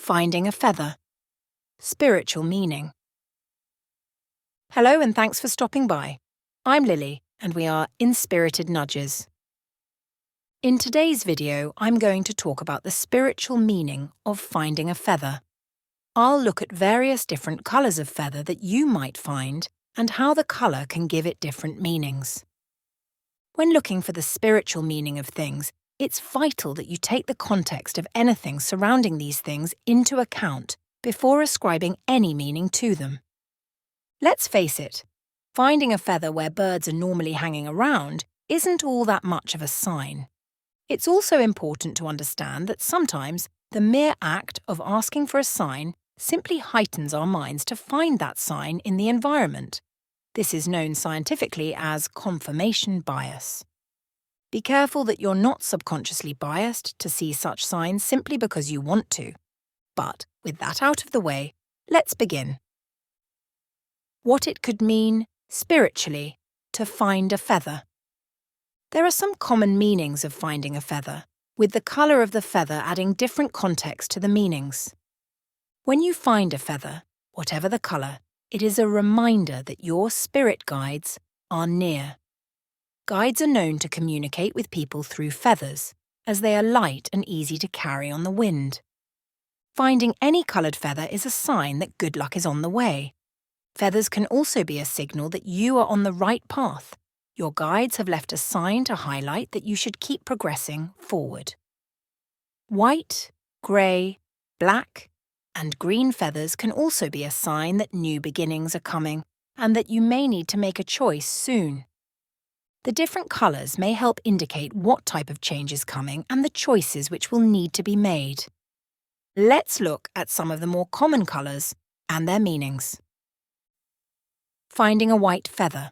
Finding a feather. Spiritual meaning. Hello and thanks for stopping by. I'm Lily and we are Inspirited Nudges. In today's video, I'm going to talk about the spiritual meaning of finding a feather. I'll look at various different colours of feather that you might find and how the colour can give it different meanings. When looking for the spiritual meaning of things, it's vital that you take the context of anything surrounding these things into account before ascribing any meaning to them. Let's face it, finding a feather where birds are normally hanging around isn't all that much of a sign. It's also important to understand that sometimes the mere act of asking for a sign simply heightens our minds to find that sign in the environment. This is known scientifically as confirmation bias. Be careful that you're not subconsciously biased to see such signs simply because you want to. But with that out of the way, let's begin. What it could mean, spiritually, to find a feather. There are some common meanings of finding a feather, with the colour of the feather adding different context to the meanings. When you find a feather, whatever the colour, it is a reminder that your spirit guides are near. Guides are known to communicate with people through feathers, as they are light and easy to carry on the wind. Finding any coloured feather is a sign that good luck is on the way. Feathers can also be a signal that you are on the right path. Your guides have left a sign to highlight that you should keep progressing forward. White, grey, black, and green feathers can also be a sign that new beginnings are coming and that you may need to make a choice soon. The different colours may help indicate what type of change is coming and the choices which will need to be made. Let's look at some of the more common colours and their meanings. Finding a white feather.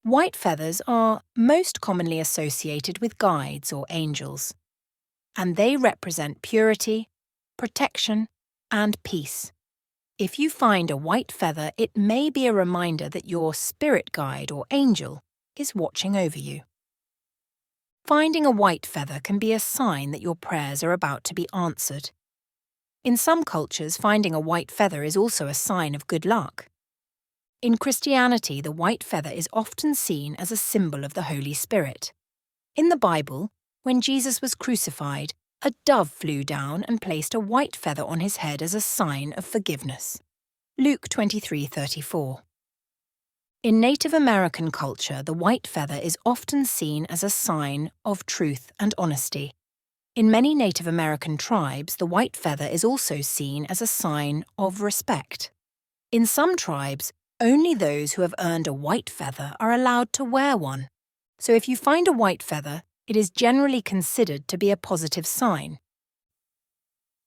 White feathers are most commonly associated with guides or angels, and they represent purity, protection, and peace. If you find a white feather, it may be a reminder that your spirit guide or angel is watching over you. Finding a white feather can be a sign that your prayers are about to be answered. In some cultures, finding a white feather is also a sign of good luck. In Christianity, the white feather is often seen as a symbol of the Holy Spirit. In the Bible, when Jesus was crucified, a dove flew down and placed a white feather on his head as a sign of forgiveness. Luke 23:34. In Native American culture, the white feather is often seen as a sign of truth and honesty. In many Native American tribes, the white feather is also seen as a sign of respect. In some tribes, only those who have earned a white feather are allowed to wear one. So if you find a white feather, it is generally considered to be a positive sign.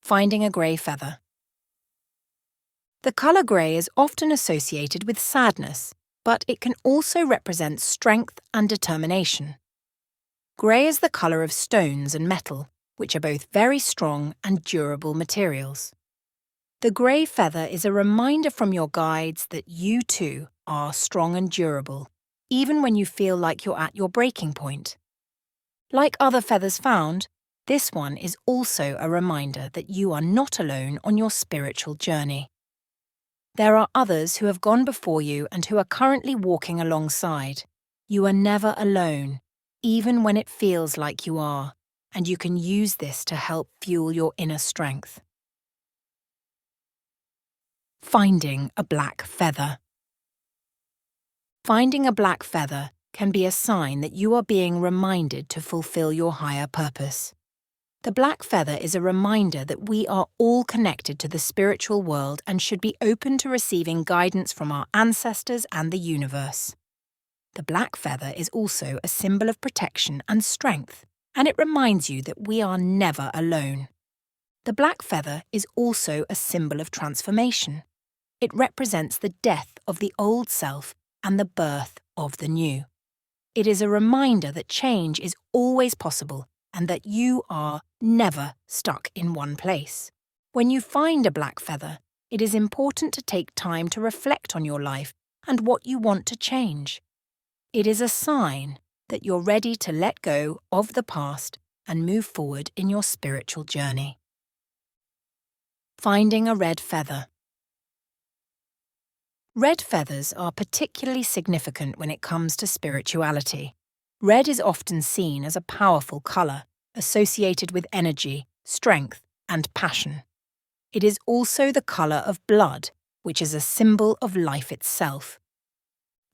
Finding a grey feather. The colour grey is often associated with sadness, but it can also represent strength and determination. Grey is the colour of stones and metal, which are both very strong and durable materials. The grey feather is a reminder from your guides that you too are strong and durable, even when you feel like you're at your breaking point. Like other feathers found, this one is also a reminder that you are not alone on your spiritual journey. There are others who have gone before you and who are currently walking alongside. You are never alone, even when it feels like you are, and you can use this to help fuel your inner strength. Finding a black feather. Finding a black feather can be a sign that you are being reminded to fulfill your higher purpose. The black feather is a reminder that we are all connected to the spiritual world and should be open to receiving guidance from our ancestors and the universe. The black feather is also a symbol of protection and strength, and it reminds you that we are never alone. The black feather is also a symbol of transformation. It represents the death of the old self and the birth of the new. It is a reminder that change is always possible and that you are never stuck in one place. When you find a black feather, it is important to take time to reflect on your life and what you want to change. It is a sign that you're ready to let go of the past and move forward in your spiritual journey. Finding a red feather. Red feathers are particularly significant when it comes to spirituality. Red is often seen as a powerful colour, associated with energy, strength, and passion. It is also the colour of blood, which is a symbol of life itself.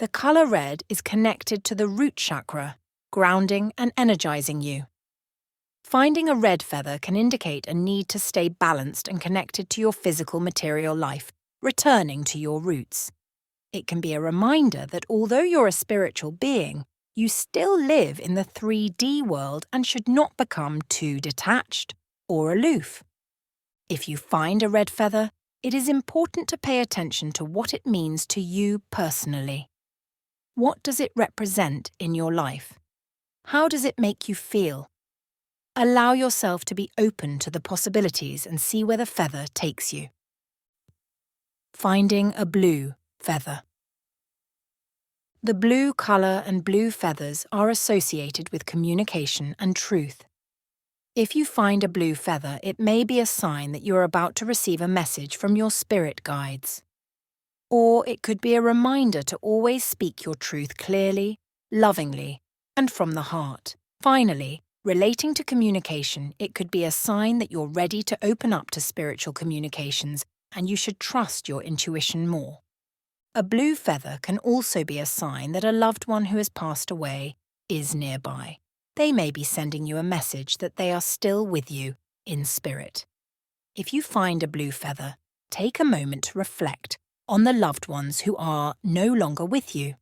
The colour red is connected to the root chakra, grounding and energizing you. Finding a red feather can indicate a need to stay balanced and connected to your physical material life, returning to your roots. It can be a reminder that although you're a spiritual being, you still live in the 3D world and should not become too detached or aloof. If you find a red feather, it is important to pay attention to what it means to you personally. What does it represent in your life? How does it make you feel? Allow yourself to be open to the possibilities and see where the feather takes you. Finding a blue feather. The blue colour and blue feathers are associated with communication and truth. If you find a blue feather, it may be a sign that you are about to receive a message from your spirit guides. Or it could be a reminder to always speak your truth clearly, lovingly, and from the heart. Finally, relating to communication, it could be a sign that you're ready to open up to spiritual communications and you should trust your intuition more. A blue feather can also be a sign that a loved one who has passed away is nearby. They may be sending you a message that they are still with you in spirit. If you find a blue feather, take a moment to reflect on the loved ones who are no longer with you.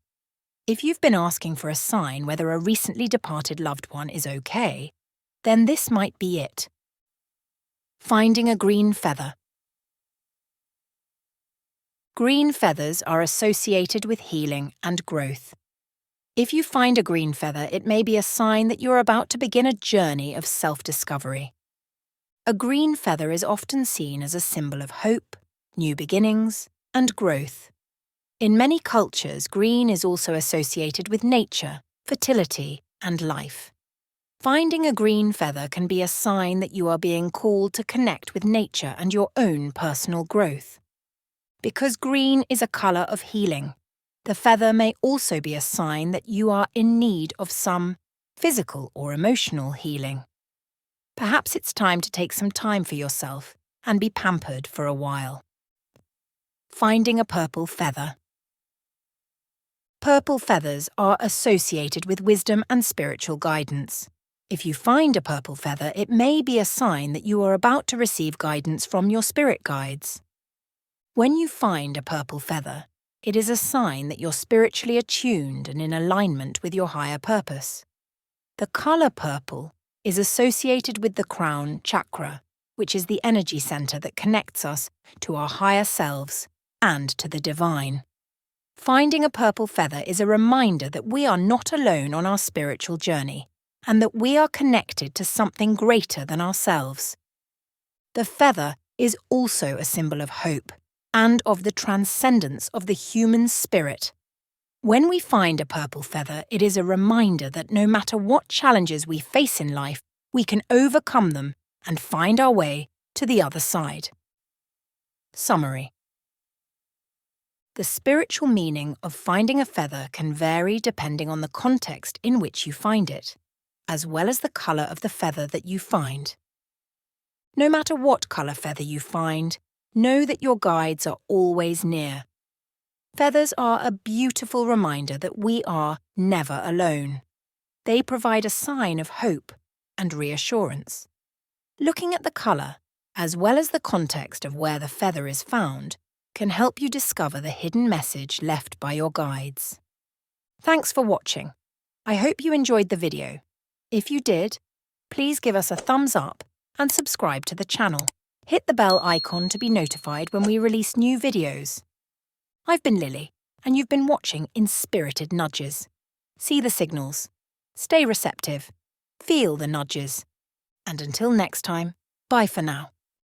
If you've been asking for a sign whether a recently departed loved one is okay, then this might be it. Finding a green feather. Green feathers are associated with healing and growth. If you find a green feather, it may be a sign that you're about to begin a journey of self-discovery. A green feather is often seen as a symbol of hope, new beginnings, and growth. In many cultures, green is also associated with nature, fertility, and life. Finding a green feather can be a sign that you are being called to connect with nature and your own personal growth. Because green is a colour of healing, the feather may also be a sign that you are in need of some physical or emotional healing. Perhaps it's time to take some time for yourself and be pampered for a while. Finding a purple feather. Purple feathers are associated with wisdom and spiritual guidance. If you find a purple feather, it may be a sign that you are about to receive guidance from your spirit guides. When you find a purple feather, it is a sign that you're spiritually attuned and in alignment with your higher purpose. The colour purple is associated with the crown chakra, which is the energy centre that connects us to our higher selves and to the divine. Finding a purple feather is a reminder that we are not alone on our spiritual journey and that we are connected to something greater than ourselves. The feather is also a symbol of hope and of the transcendence of the human spirit. When we find a purple feather, it is a reminder that no matter what challenges we face in life, we can overcome them and find our way to the other side. Summary. The spiritual meaning of finding a feather can vary depending on the context in which you find it, as well as the colour of the feather that you find. No matter what colour feather you find, know that your guides are always near. Feathers are a beautiful reminder that we are never alone. They provide a sign of hope and reassurance. Looking at the colour, as well as the context of where the feather is found, can help you discover the hidden message left by your guides. Thanks for watching. I hope you enjoyed the video. If you did, please give us a thumbs up and subscribe to the channel. Hit the bell icon to be notified when we release new videos. I've been Lily, and you've been watching Inspirited Nudges. See the signals. Stay receptive. Feel the nudges. And until next time, bye for now.